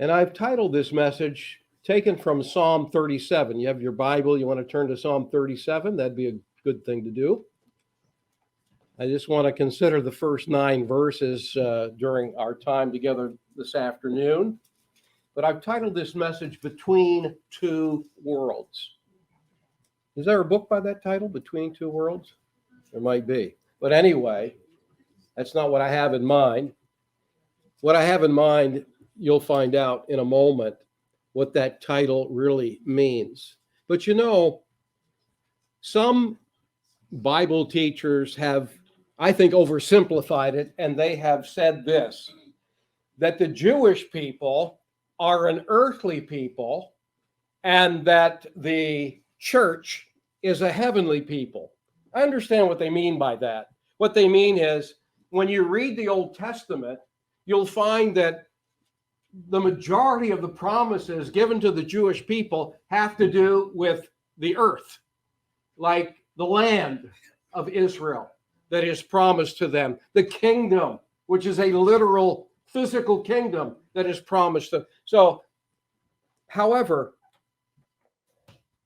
And I've titled this message, taken from Psalm 37. You have your Bible, you want to turn to Psalm 37, that'd be a good thing to do. I just want to consider the first 9 verses during our time together this afternoon. But I've titled this message, Between Two Worlds. Is there a book by that title, Between Two Worlds? There might be. But anyway, that's not what I have in mind. What I have in mind, you'll find out in a moment what that title really means. But you know, some Bible teachers have, I think, oversimplified it, and they have said this, that the Jewish people are an earthly people and that the church is a heavenly people. I understand what they mean by that. What they mean is, when you read the Old Testament, you'll find that the majority of the promises given to the Jewish people have to do with the earth, like the land of Israel that is promised to them, the kingdom, which is a literal physical kingdom that is promised to them. So, however,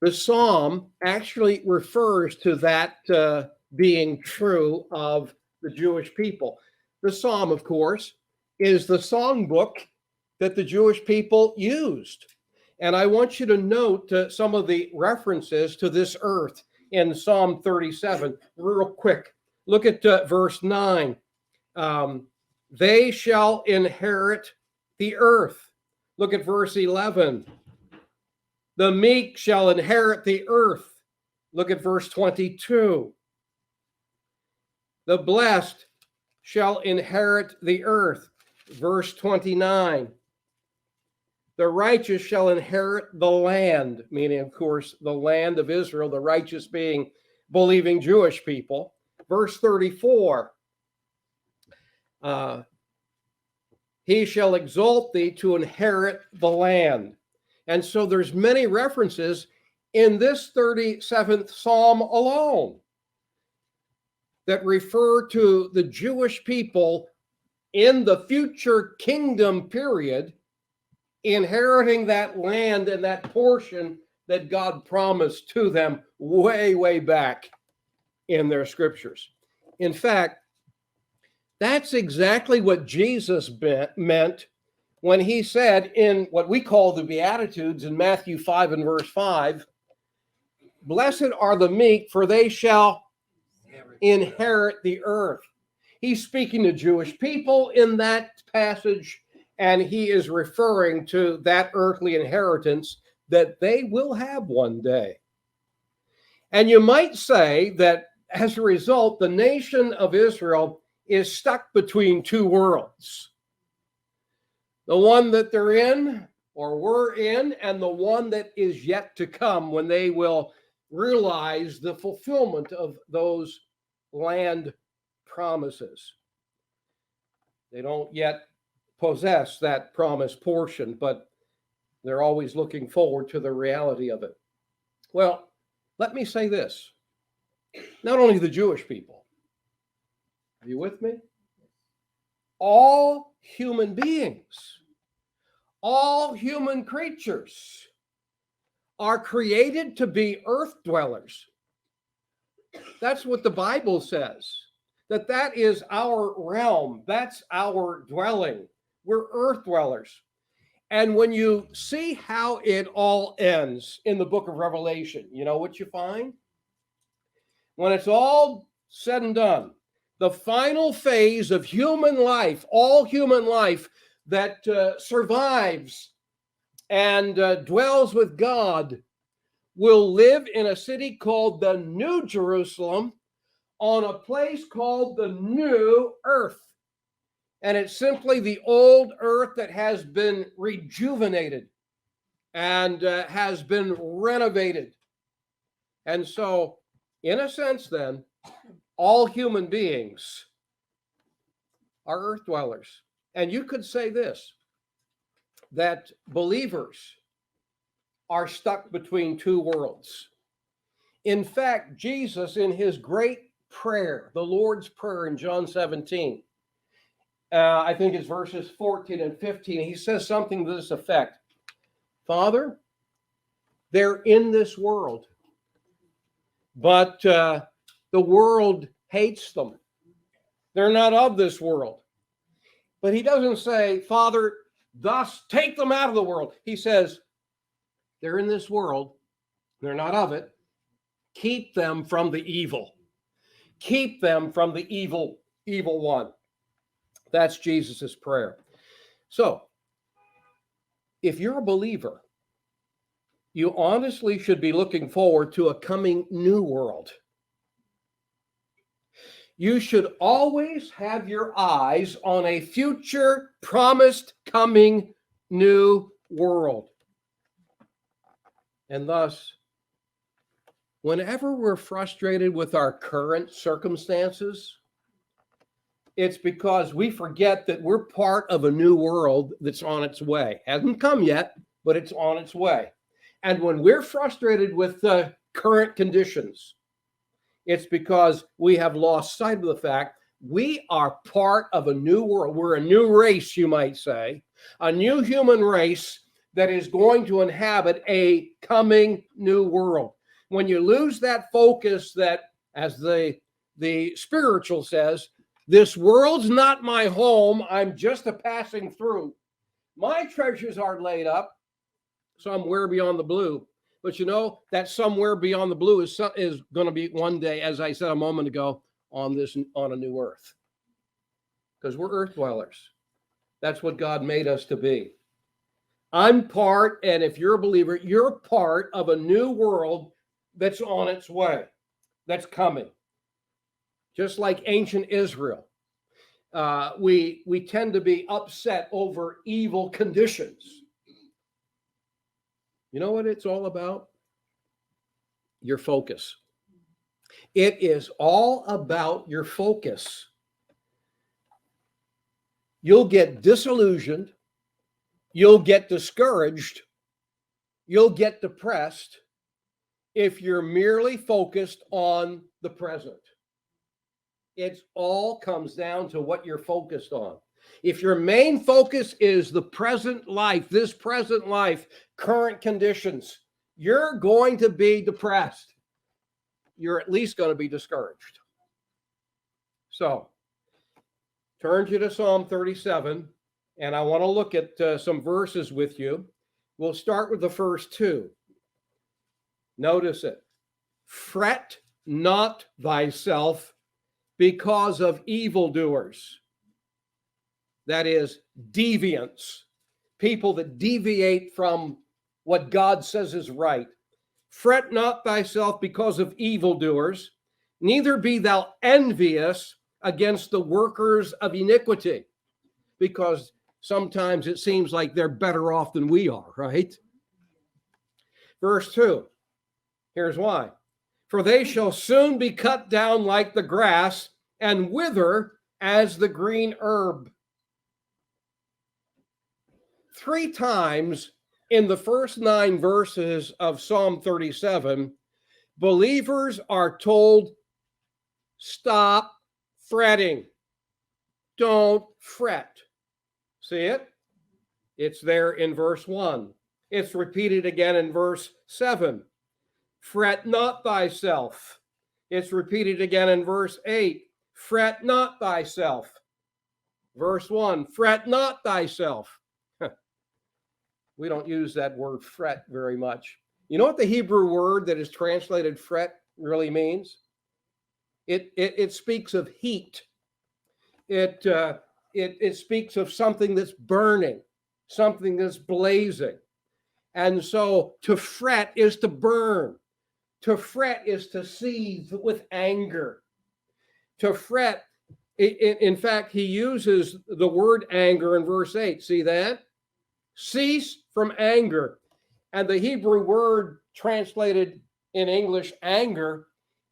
the psalm actually refers to that being true of the Jewish people. The psalm, of course, is the songbook that the Jewish people used. And I want you to note some of the references to this earth in Psalm 37 real quick. Look at verse 9. They shall inherit the earth. Look at verse 11. The meek shall inherit the earth. Look at verse 22. The blessed shall inherit the earth. Verse 29. The righteous shall inherit the land, meaning, of course, the land of Israel, the righteous being believing Jewish people. Verse 34. He shall exalt thee to inherit the land. And so there's many references in this 37th Psalm alone that refer to the Jewish people in the future kingdom period inheriting that land and that portion that God promised to them way, way back in their scriptures. In fact, that's exactly what Jesus meant when he said in what we call the Beatitudes in Matthew 5 and verse 5, blessed are the meek, for they shall inherit the earth. He's speaking to Jewish people in that passage, and he is referring to that earthly inheritance that they will have one day. And you might say that as a result, the nation of Israel is stuck between two worlds. The one that they're in, or were in, and the one that is yet to come when they will realize the fulfillment of those land promises. They don't yet possess that promised portion, but they're always looking forward to the reality of it. Well, let me say this. Not only the Jewish people, are you with me? All human beings, all human creatures are created to be earth dwellers. That's what the Bible says, that is our realm. That's our dwelling. We're earth dwellers. And when you see how it all ends in the book of Revelation, you know what you find? When it's all said and done, the final phase of human life, all human life that survives and dwells with God, will live in a city called the New Jerusalem on a place called the New Earth. And it's simply the old earth that has been rejuvenated and has been renovated. And so, in a sense then, all human beings are earth dwellers. And you could say this, that believers are stuck between two worlds. In fact, Jesus, in his great prayer, the Lord's Prayer in John 17, I think it's verses 14 and 15. He says something to this effect. Father, they're in this world, but the world hates them. They're not of this world. But he doesn't say, Father, thus take them out of the world. He says, they're in this world. They're not of it. Keep them from the evil. Keep them from the evil one. That's Jesus's prayer. So, if you're a believer, you honestly should be looking forward to a coming new world. You should always have your eyes on a future promised coming new world. And thus, whenever we're frustrated with our current circumstances, it's because we forget that we're part of a new world that's on its way. Hasn't come yet, but it's on its way. And when we're frustrated with the current conditions, it's because we have lost sight of the fact we are part of a new world. We're a new race, you might say, a new human race that is going to inhabit a coming new world. When you lose that focus that, as the spiritual says, this world's not my home, I'm just a passing through. My treasures are laid up somewhere beyond the blue. But you know, that somewhere beyond the blue is going to be one day, as I said a moment ago, on a new earth. Because we're earth dwellers. That's what God made us to be. I'm part, and if you're a believer, you're part of a new world that's on its way, that's coming. Just like ancient Israel, we tend to be upset over evil conditions. You know what it's all about? Your focus. It is all about your focus. You'll get disillusioned. You'll get discouraged. You'll get depressed if you're merely focused on the present. It all comes down to what you're focused on. If your main focus is the present life, this present life, current conditions, you're going to be depressed. You're at least going to be discouraged. So, turn to Psalm 37, and I want to look at some verses with you. We'll start with the first two. Notice it. Fret not thyself because of evildoers. That is, deviants, people that deviate from what God says is right. Fret not thyself because of evildoers, neither be thou envious against the workers of iniquity, because sometimes it seems like they're better off than we are, right? Verse 2, here's why. For they shall soon be cut down like the grass and wither as the green herb. 3 times in the first 9 verses of Psalm 37, believers are told, stop fretting. Don't fret. See it? It's there in verse 1. It's repeated again in verse 7. Fret not thyself. It's repeated again in verse 8. Fret not thyself. Verse 1. Fret not thyself. We don't use that word fret very much. You know what the Hebrew word that is translated fret really means? It speaks of heat. It speaks of something that's burning, something that's blazing. And so to fret is to burn. To fret is to seethe with anger. To fret, in fact, he uses the word anger in verse 8. See that? Cease from anger. And the Hebrew word translated in English anger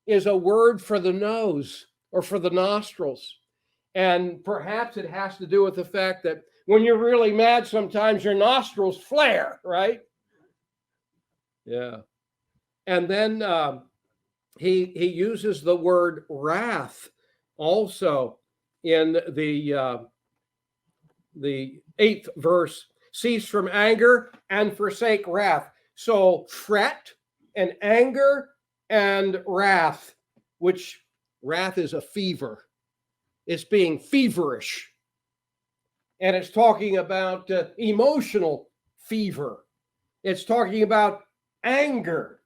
is a word for the nose or for the nostrils. And perhaps it has to do with the fact that when you're really mad, sometimes your nostrils flare, right? Yeah. And then he uses the word wrath also in the the 8th verse, cease from anger and forsake wrath. So fret and anger and wrath, which wrath is a fever. It's being feverish. And it's talking about emotional fever. It's talking about anger.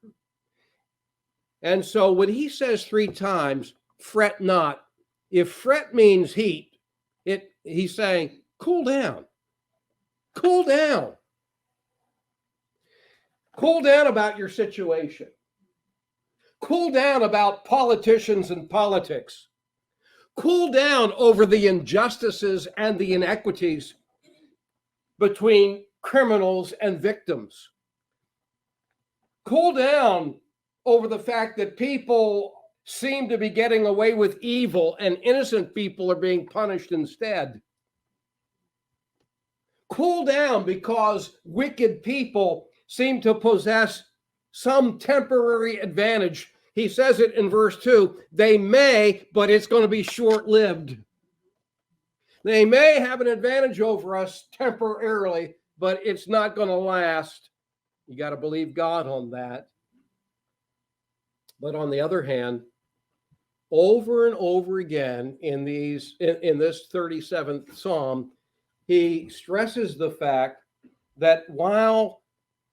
And so when he says 3 times, fret not, if fret means heat, he's saying, cool down. Cool down. Cool down about your situation. Cool down about politicians and politics. Cool down over the injustices and the inequities between criminals and victims. Cool down over the fact that people seem to be getting away with evil and innocent people are being punished instead. Cool down because wicked people seem to possess some temporary advantage. He says it in verse 2, they may, but it's going to be short-lived. They may have an advantage over us temporarily, but it's not going to last. You got to believe God on that. But on the other hand, over and over again in this 37th Psalm, he stresses the fact that while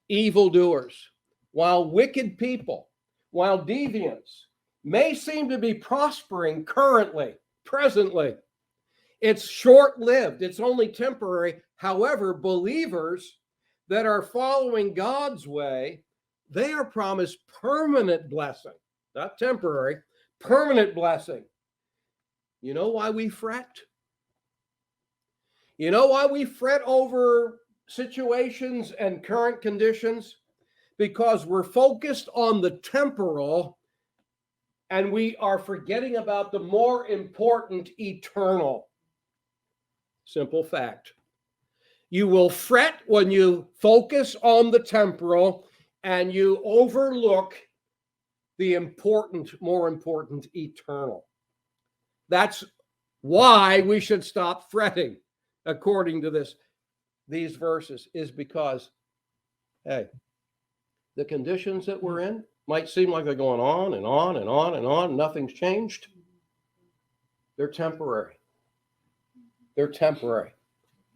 evildoers, while wicked people, while deviants may seem to be prospering currently, presently, it's short-lived, it's only temporary. However, believers that are following God's way, they are promised permanent blessing, not temporary, permanent blessing. You know why we fret? You know why we fret over situations and current conditions? Because we're focused on the temporal and we are forgetting about the more important eternal. Simple fact. You will fret when you focus on the temporal and you overlook the important, more important eternal. That's why we should stop fretting, according to these verses, is because, hey, the conditions that we're in might seem like they're going on and on and on and on. Nothing's changed. They're temporary. They're temporary.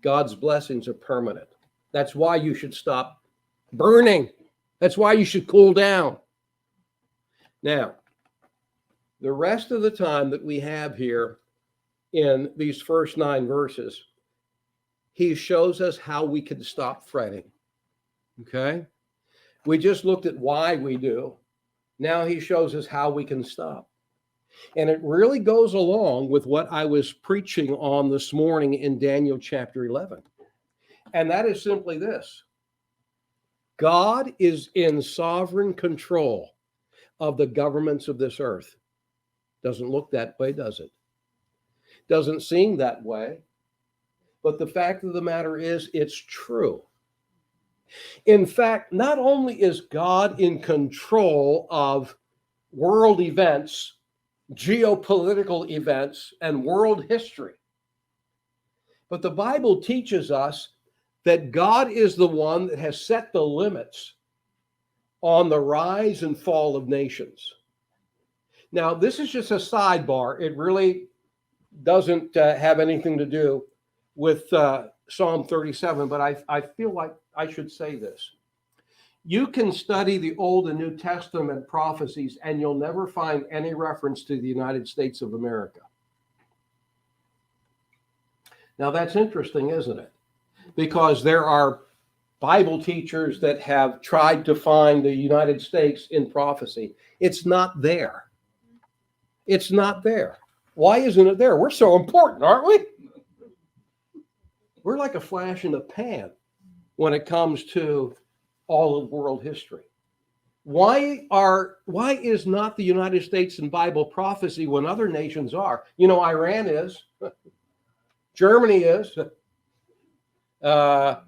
God's blessings are permanent. That's why you should stop burning. That's why you should cool down. Now, the rest of the time that we have here in these first 9 verses, he shows us how we can stop fretting. Okay? We just looked at why we do. Now he shows us how we can stop. And it really goes along with what I was preaching on this morning in Daniel chapter 11. And that is simply this. God is in sovereign control of the governments of this earth. Doesn't look that way, does it? Doesn't seem that way. But the fact of the matter is, it's true. In fact, not only is God in control of world events, geopolitical events, and world history, but the Bible teaches us that God is the one that has set the limits on the rise and fall of nations. Now, this is just a sidebar. It really doesn't have anything to do with Psalm 37, but I feel like I should say this. You can study the Old and New Testament prophecies, and you'll never find any reference to the United States of America. Now, that's interesting, isn't it? Because there are Bible teachers that have tried to find the United States in prophecy. It's not there. It's not there. Why isn't it there? We're so important, aren't we? We're like a flash in the pan when it comes to all of world history. Why is not the United States in Bible prophecy when other nations are? You know, Iran is. Germany is. Russia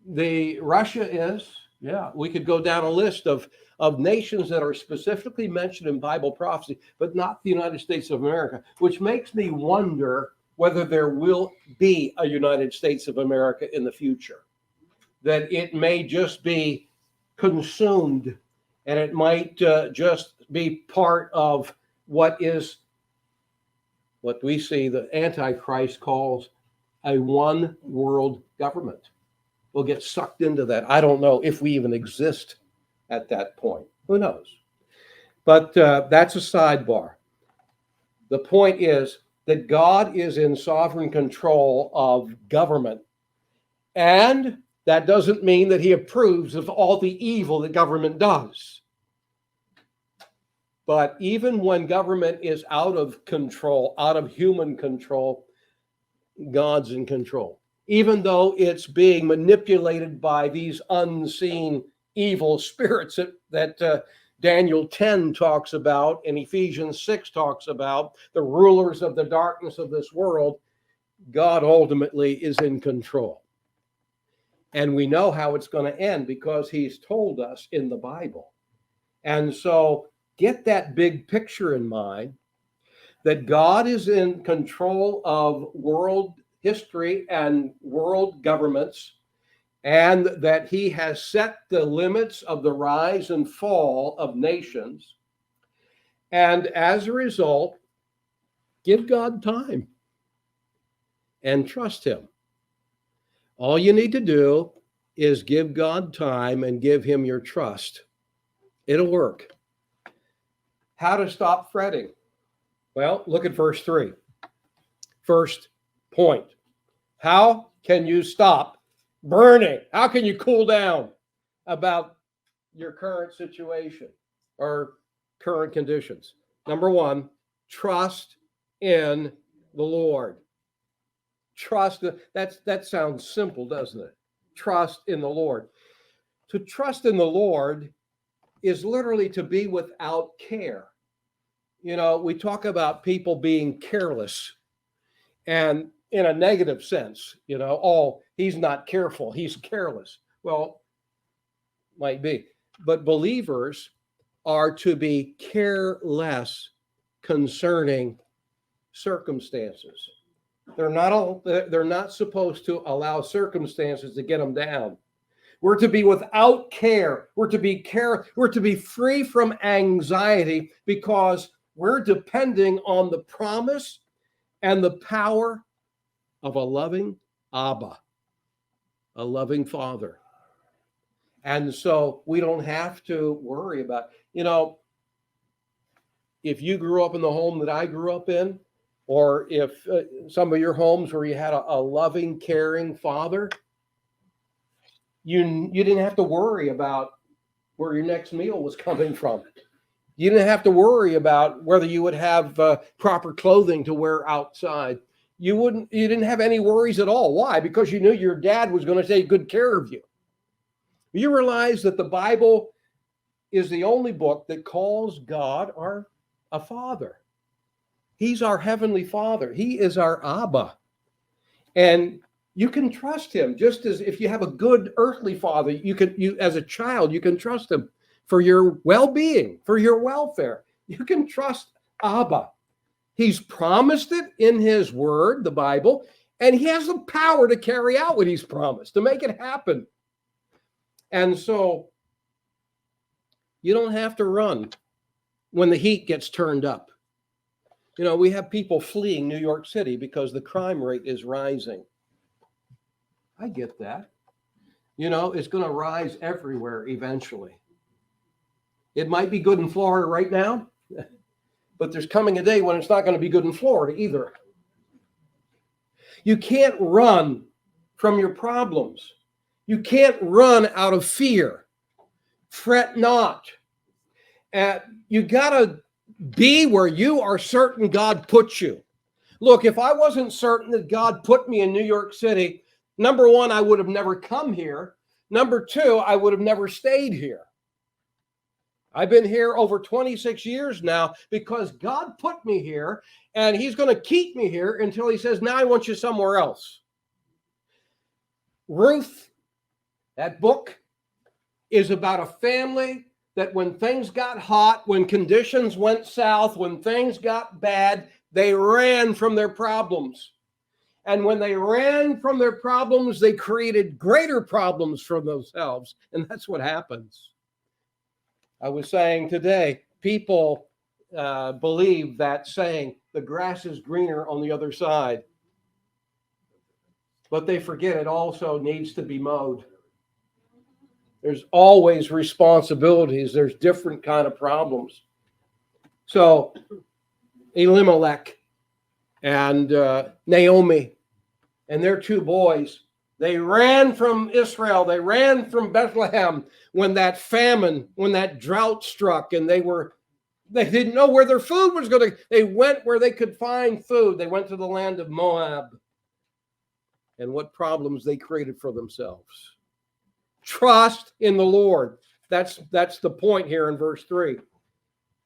is. Yeah, we could go down a list of nations that are specifically mentioned in Bible prophecy, but not the United States of America, which makes me wonder whether there will be a United States of America in the future. That it may just be consumed, and it might just be part of what we see the Antichrist calls a one world government. We'll get sucked into that. I don't know if we even exist at that point. Who knows? But that's a sidebar. The point is that God is in sovereign control of government. And that doesn't mean that he approves of all the evil that government does. But even when government is out of control, out of human control, God's in control. Even though it's being manipulated by these unseen evil spirits that Daniel 10 talks about and Ephesians 6 talks about, the rulers of the darkness of this world, God ultimately is in control. And we know how it's going to end because he's told us in the Bible. And so get that big picture in mind, that God is in control of world history and world governments, and that he has set the limits of the rise and fall of nations. And as a result, give God time and trust him. All you need to do is give God time and give him your trust. It'll work. How to stop fretting? Well, look at verse 3. First point. How can you stop burning? How can you cool down about your current situation or current conditions? Number one, trust in the Lord. Trust, that sounds simple, doesn't it? Trust in the Lord. To trust in the Lord is literally to be without care. You know, we talk about people being careless, and in a negative sense, you know, oh, he's not careful, he's careless. Well, might be. But believers are to be careless concerning circumstances. They're not supposed to allow circumstances to get them down. We're to be without care. We're to be free from anxiety because we're depending on the promise and the power of a loving Abba, a loving Father. And so we don't have to worry about, you know, if you grew up in the home that I grew up in, or if some of your homes where you had a loving, caring father, you didn't have to worry about where your next meal was coming from. You didn't have to worry about whether you would have proper clothing to wear outside. You didn't have any worries at all. Why? Because you knew your dad was going to take good care of you. You realize that the Bible is the only book that calls God a father. He's our heavenly Father. He is our Abba. And you can trust him, just as if you have a good earthly father, you as a child, you can trust him for your well-being, for your welfare. You can trust Abba. He's promised it in his word, the Bible, and he has the power to carry out what he's promised, to make it happen. And so you don't have to run when the heat gets turned up. You know, we have people fleeing New York City because the crime rate is rising. I get that. You know, it's going to rise everywhere eventually. It might be good in Florida right now, but there's coming a day when it's not going to be good in Florida either. You can't run from your problems. You can't run out of fear. Fret not. You got to be where you are certain God put you. Look, if I wasn't certain that God put me in New York City, number one, I would have never come here. Number two, I would have never stayed here. I've been here over 26 years now because God put me here, and he's going to keep me here until he says, now I want you somewhere else. Ruth, that book is about a family that when things got hot, when conditions went south, when things got bad, they ran from their problems. And when they ran from their problems, they created greater problems for themselves. And that's what happens. I was saying today, people believe that saying, the grass is greener on the other side. But they forget it also needs to be mowed. There's always responsibilities. There's different kind of problems. So Elimelech and Naomi and their two boys, they ran from Israel. They ran from Bethlehem when that famine, when that drought struck, and they didn't know where their food was going to. They went where they could find food. They went to the land of Moab. And what problems they created for themselves. Trust in the Lord. That's the point here in verse 3.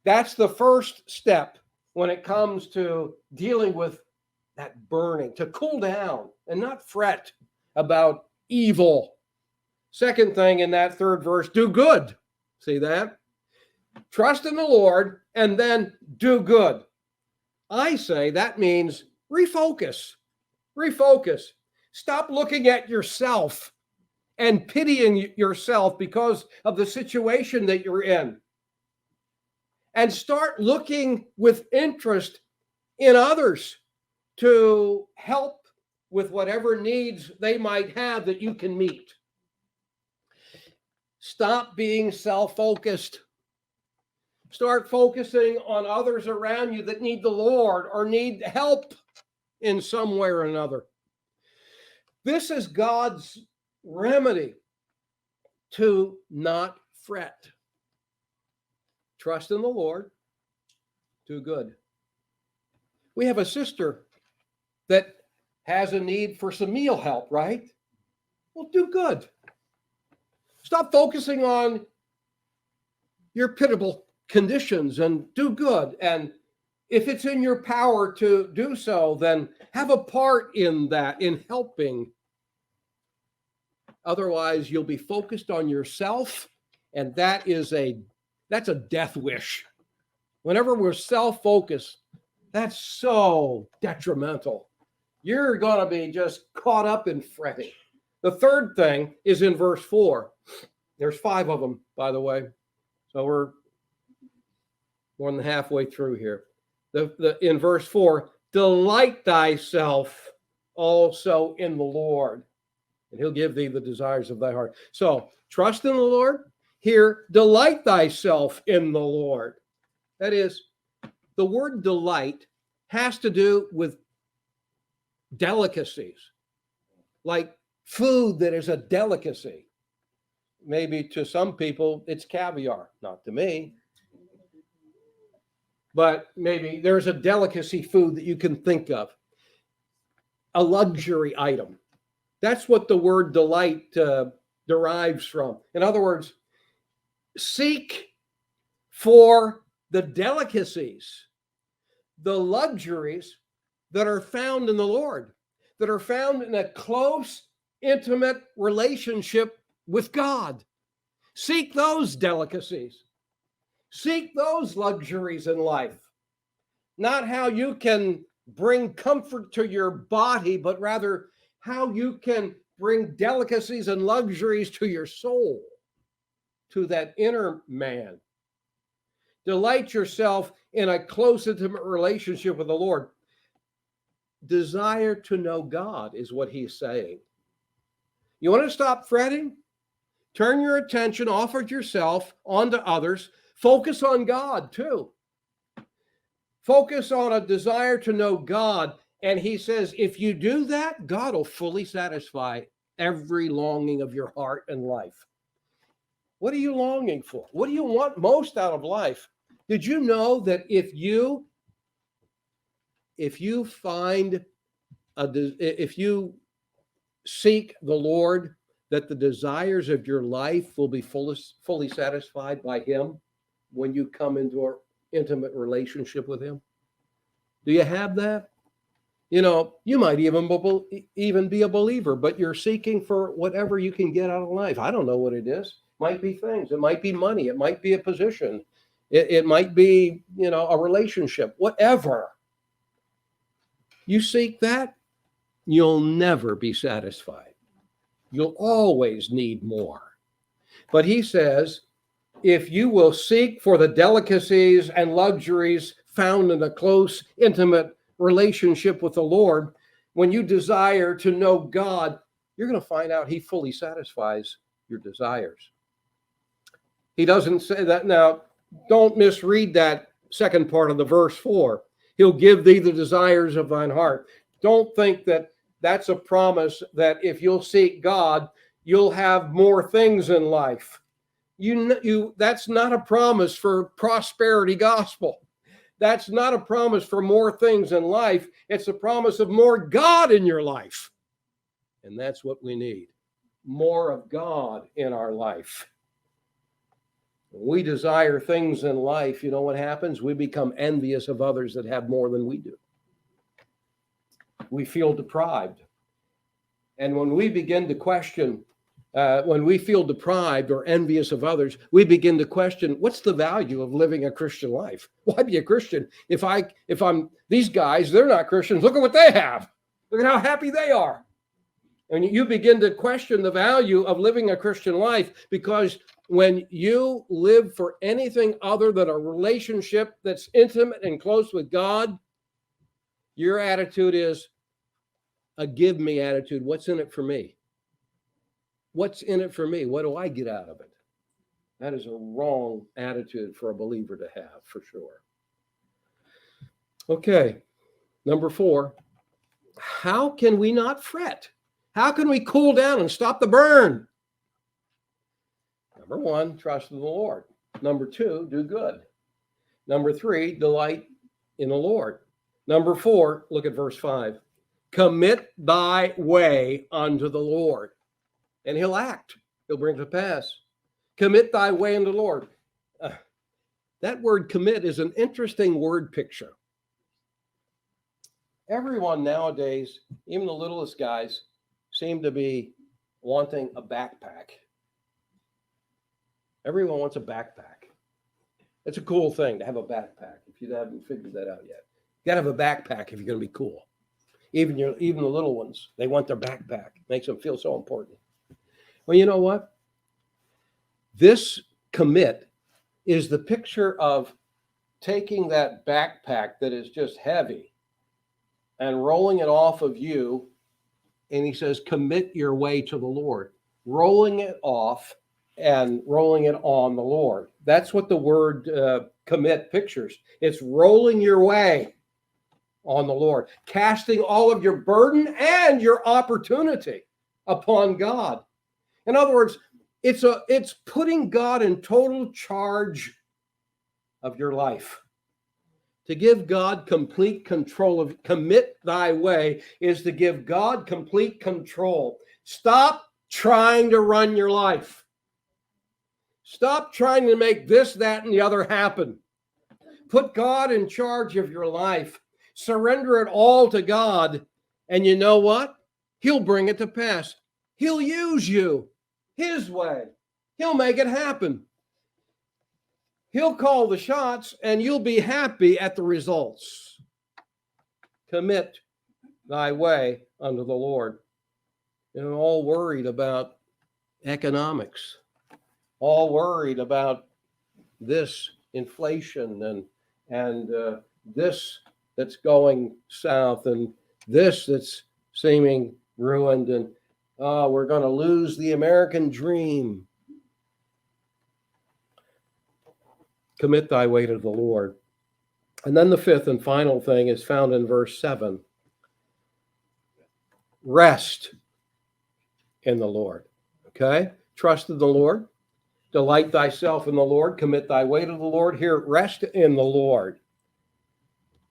That's the first step when it comes to dealing with that burning, to cool down and not fret about evil. Second thing in that third verse, do good. See that? Trust in the Lord and then do good. I say that means refocus. Refocus. Stop looking at yourself and pitying yourself because of the situation that you're in. And start looking with interest in others to help with whatever needs they might have that you can meet. Stop being self-focused. Start focusing on others around you that need the Lord or need help in some way or another. This is God's remedy to not fret. Trust in the Lord. Do good. We have a sister that has a need for some meal help, right? Well, do good. Stop focusing on your pitiable conditions and do good. And if it's in your power to do so, then have a part in that, in helping. Otherwise, you'll be focused on yourself, and that's a death wish. Whenever we're self-focused, that's so detrimental. You're going to be just caught up in fretting. The third thing is in verse 4. There's 5 of them, by the way. So we're more than halfway through here. In verse 4, delight thyself also in the Lord, and he'll give thee the desires of thy heart. So trust in the Lord. Here, delight thyself in the Lord. That is, the word delight has to do with delicacies, like food that is a delicacy. Maybe to some people it's caviar, not to me. But maybe there's a delicacy food that you can think of, a luxury item. That's what the word delight derives from. In other words, seek for the delicacies, the luxuries that are found in the Lord, that are found in a close, intimate relationship with God. Seek those delicacies. Seek those luxuries in life. Not how you can bring comfort to your body, but rather how you can bring delicacies and luxuries to your soul, to that inner man. Delight yourself in a close, intimate relationship with the Lord. Desire to know God is what he's saying. You want to stop fretting? Turn your attention off of yourself onto others. Focus on God too. Focus on a desire to know God. And he says, if you do that, God will fully satisfy every longing of your heart and life. What are you longing for? What do you want most out of life? Did you know that if you seek the Lord, that the desires of your life will be fully satisfied by him when you come into an intimate relationship with him? Do you have that? You know, you might even be a believer, but you're seeking for whatever you can get out of life. I don't know what it is. It might be things. It might be money. It might be a position. It might be, a relationship, whatever. You seek that, you'll never be satisfied. You'll always need more. But he says, if you will seek for the delicacies and luxuries found in a close, intimate relationship with the Lord, when you desire to know God, you're going to find out he fully satisfies your desires. He doesn't say that. Now, don't misread that second part of the verse 4. He'll give thee the desires of thine heart. Don't think that that's a promise that if you'll seek God, you'll have more things in life. That's not a promise for prosperity gospel. That's not a promise for more things in life. It's a promise of more God in your life. And that's what we need. More of God in our life. When we desire things in life, you know what happens? We become envious of others that have more than we do. We feel deprived. And when we begin to question, when we feel deprived or envious of others, we begin to question, what's the value of living a Christian life? Why be a Christian? If I'm these guys, they're not Christians. Look at what they have. Look at how happy they are. And you begin to question the value of living a Christian life, because when you live for anything other than a relationship that's intimate and close with God, your attitude is a give me attitude. What's in it for me? What's in it for me? What do I get out of it? That is a wrong attitude for a believer to have, for sure. Okay, number 4, how can we not fret? How can we cool down and stop the burn? Number 1, trust in the Lord. Number 2, do good. Number 3, delight in the Lord. Number 4, look at verse 5. Commit thy way unto the Lord, and he'll act. He'll bring it to pass. Commit thy way unto the Lord. That word commit is an interesting word picture. Everyone nowadays, even the littlest guys, seem to be wanting a backpack. Everyone wants a backpack. It's a cool thing to have a backpack. If you haven't figured that out yet, you got to have a backpack if you're going to be cool. Even the little ones, they want their backpack. It makes them feel so important. Well, you know what? This commit is the picture of taking that backpack that is just heavy and rolling it off of you. And he says, commit your way to the Lord. Rolling it off and rolling it on the Lord. That's what the word commit pictures. It's rolling your way on the Lord, casting all of your burden and your opportunity upon God. In other words, it's putting God in total charge of your life. To give God complete control of, commit thy way, is to give God complete control. Stop trying to run your life. Stop trying to make this, that, and the other happen. Put God in charge of your life. Surrender it all to God. And you know what? He'll bring it to pass. He'll use you his way. He'll make it happen. He'll call the shots, and you'll be happy at the results. Commit thy way unto the Lord. You're all worried about economics, all worried about this inflation and this that's going south, and this that's seeming ruined, and we're going to lose the American dream. Commit thy way to the Lord. And then the 5th and final thing is found in verse 7. Rest in the Lord. Okay? Trust in the Lord. Delight thyself in the Lord. Commit thy way to the Lord. Here, rest in the Lord.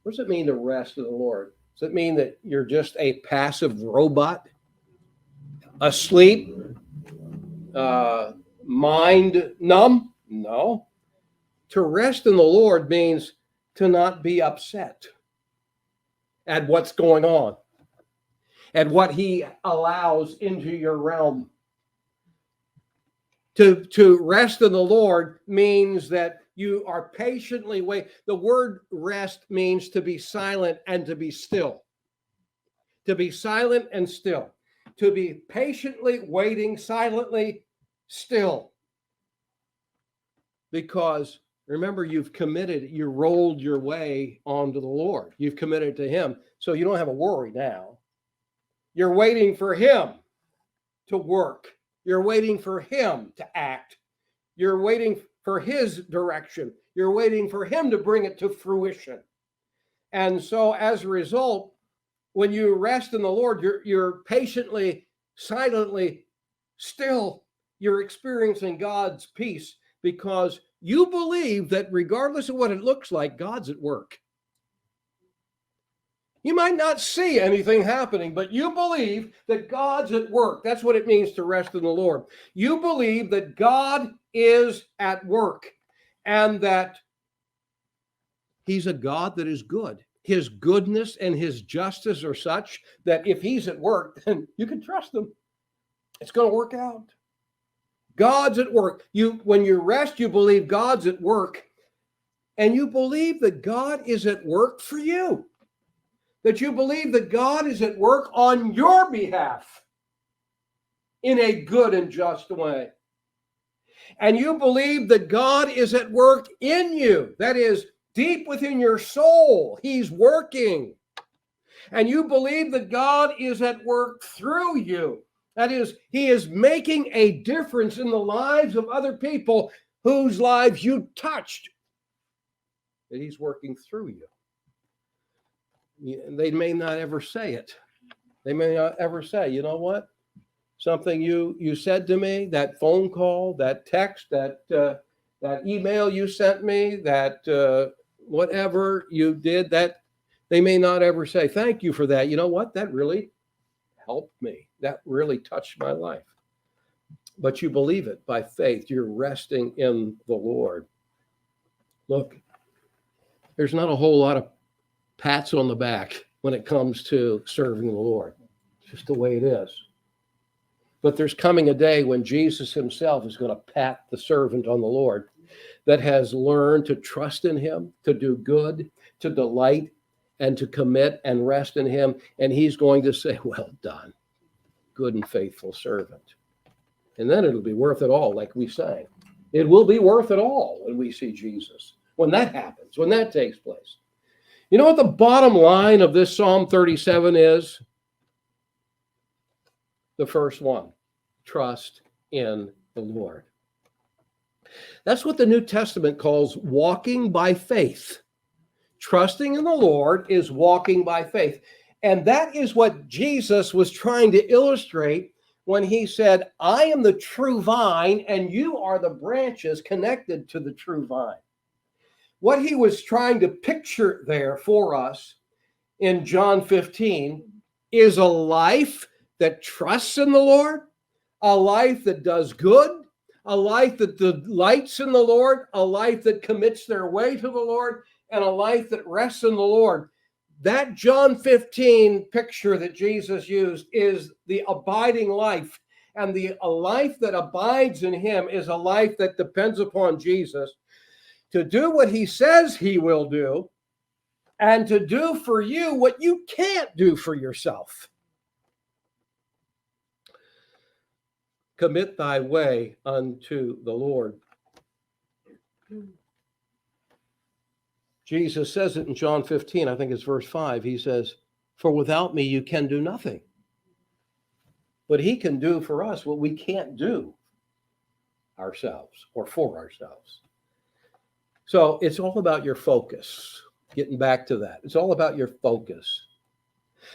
What does it mean to rest in the Lord? Does it mean that you're just a passive robot? Asleep? Mind numb? No. To rest in the Lord means to not be upset at what's going on, at what he allows into your realm. To rest in the Lord means that you are patiently waiting. The word rest means to be silent and to be still. to be silent and still, to be patiently waiting silently still. Because remember, you've committed, you rolled your way onto the Lord. You've committed to him. So you don't have a worry now. You're waiting for him to work. You're waiting for him to act. You're waiting for his direction. You're waiting for him to bring it to fruition. And so as a result, when you rest in the Lord, you're patiently, silently, still, you're experiencing God's peace because you believe that regardless of what it looks like, God's at work. You might not see anything happening, but you believe that God's at work. That's what it means to rest in the Lord. You believe that God is at work and that he's a God that is good. His goodness and his justice are such that if he's at work, then you can trust him. It's going to work out. God's at work. When you rest, you believe God's at work, and you believe that God is at work for you. That you believe that God is at work on your behalf in a good and just way. And you believe that God is at work in you. That is, deep within your soul, he's working. And you believe that God is at work through you. That is, he is making a difference in the lives of other people whose lives you touched. That he's working through you. They may not ever say it. They may not ever say, you know what? Something you said to me, that phone call, that text, that email you sent me, that whatever you did, that they may not ever say, thank you for that. You know what? That really helped me. That really touched my life. But you believe it by faith. You're resting in the Lord. Look, there's not a whole lot of pats on the back when it comes to serving the Lord. It's just the way it is. But there's coming a day when Jesus himself is going to pat the servant on the Lord that has learned to trust in him, to do good, to delight, and to commit and rest in him. And he's going to say, well done, good and faithful servant. And then it'll be worth it all, like we sang. It will be worth it all when we see Jesus. When that happens, when that takes place. You know what the bottom line of this Psalm 37 is? The first one, trust in the Lord. That's what the New Testament calls walking by faith. Trusting in the Lord is walking by faith. And that is what Jesus was trying to illustrate when he said, I am the true vine and you are the branches connected to the true vine. What he was trying to picture there for us in John 15 is a life that trusts in the Lord, a life that does good, a life that delights in the Lord, a life that commits their way to the Lord, and a life that rests in the Lord. That John 15 picture that Jesus used is the abiding life. And a life that abides in him is a life that depends upon Jesus to do what he says he will do and to do for you what you can't do for yourself. Commit thy way unto the Lord. Jesus says it in John 15, I think it's verse 5. He says, for without me you can do nothing. But he can do for us what we can't do ourselves or for ourselves. So it's all about your focus. Getting back to that. It's all about your focus.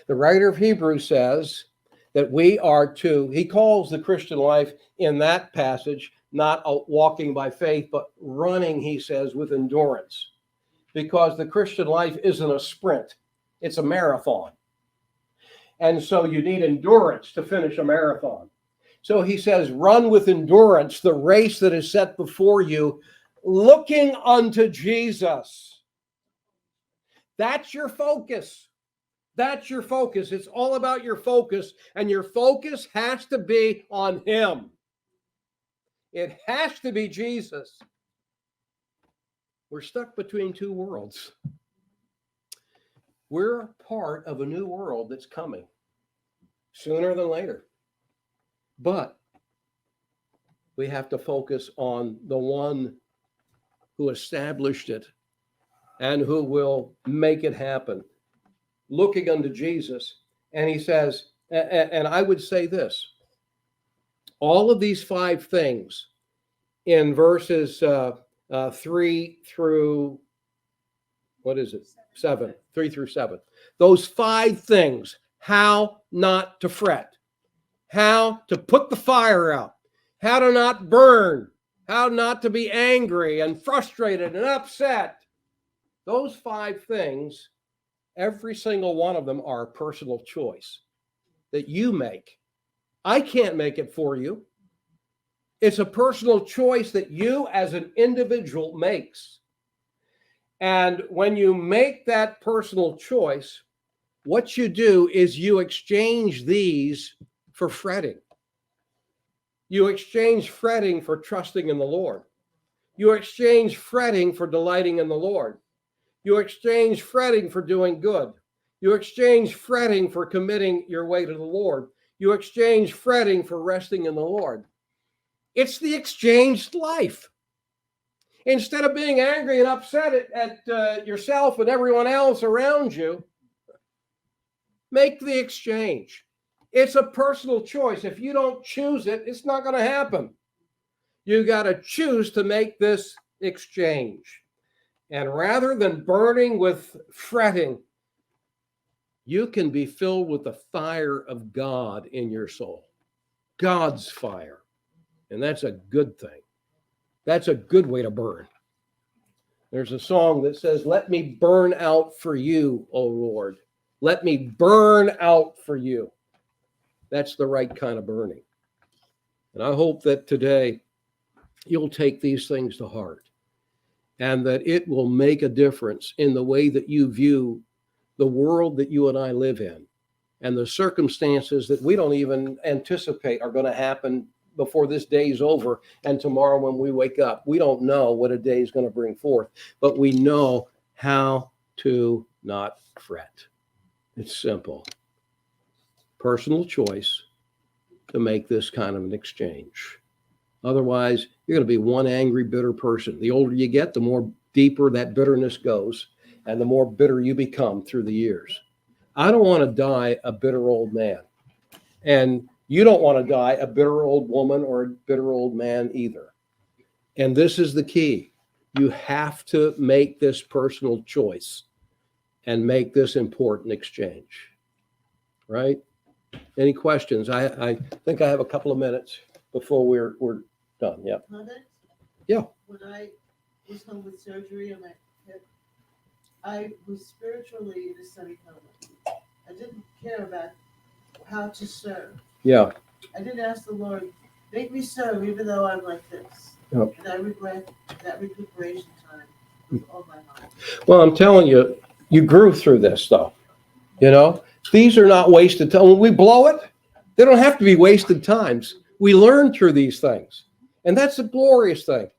The writer of Hebrews says that we are to, he calls the Christian life in that passage, not walking by faith, but running, he says, with endurance. Because the Christian life isn't a sprint, it's a marathon. And so you need endurance to finish a marathon. So he says, run with endurance the race that is set before you, looking unto Jesus. That's your focus. That's your focus. It's all about your focus, and your focus has to be on him. It has to be Jesus. We're stuck between two worlds. We're part of a new world that's coming. sooner than later. But we have to focus on the one who established it and who will make it happen. Looking unto Jesus, and he says, and I would say this, all of these 5 things in verses 3 through, what is it? 7, 3 through 7. Those 5 things, how not to fret, how to put the fire out, how to not burn, how not to be angry and frustrated and upset. Those 5 things, every single one of them are a personal choice that you make. I can't make it for you. It's a personal choice that you as an individual makes. And when you make that personal choice, what you do is you exchange these for fretting. You exchange fretting for trusting in the Lord. You exchange fretting for delighting in the Lord. You exchange fretting for doing good. You exchange fretting for committing your way to the Lord. You exchange fretting for resting in the Lord. It's the exchanged life. Instead of being angry and upset at yourself and everyone else around you, make the exchange. It's a personal choice. If you don't choose it, it's not going to happen. You got to choose to make this exchange. And rather than burning with fretting, you can be filled with the fire of God in your soul. God's fire. And that's a good thing. That's a good way to burn. There's a song that says, "Let me burn out for you, O Lord. Let me burn out for you." That's the right kind of burning. And I hope that today you'll take these things to heart and that it will make a difference in the way that you view the world that you and I live in and the circumstances that we don't even anticipate are going to happen before this day is over and tomorrow when we wake up. We don't know what a day is going to bring forth, but we know how to not fret. It's simple. Personal choice to make this kind of an exchange. Otherwise, you're going to be one angry, bitter person. The older you get, the more deeper that bitterness goes and the more bitter you become through the years. I don't want to die a bitter old man. And you don't want to die a bitter old woman or a bitter old man either. And this is the key. You have to make this personal choice and make this important exchange. Right? Any questions? I think I have a couple of minutes before we're done. Yeah. Yeah. When I was home with surgery on my hip, I was spiritually in a semi-coma. I didn't care about how to serve. Yeah. I didn't ask the Lord, make me serve even though I'm like this. Yep. And I regret that recuperation time with all my heart. Well, I'm telling you, you grew through this though. You know, these are not wasted time. When we blow it, they don't have to be wasted times. We learn through these things. And that's a glorious thing.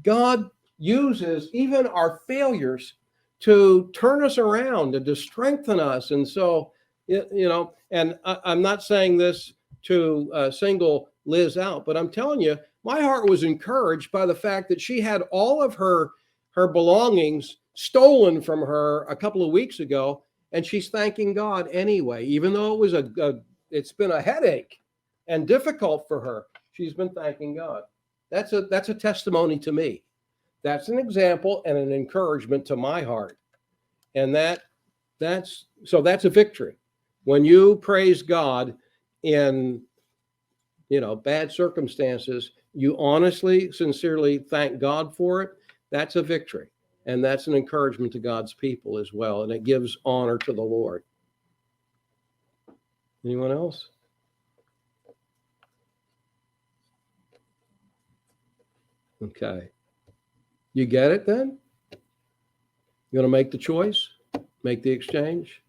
God uses even our failures to turn us around and to strengthen us. And so, you know, and I'm not saying this to single Liz out, but I'm telling you, my heart was encouraged by the fact that she had all of her belongings stolen from her a couple of weeks ago, and she's thanking God anyway, even though it was it's been a headache and difficult for her. She's been thanking God. That's a testimony to me. That's an example and an encouragement to my heart. And that's a victory. When you praise God in, you know, bad circumstances, you honestly, sincerely thank God for it. That's a victory. And that's an encouragement to God's people as well. And it gives honor to the Lord. Anyone else? Okay. You get it then? You going to make the choice? Make the exchange?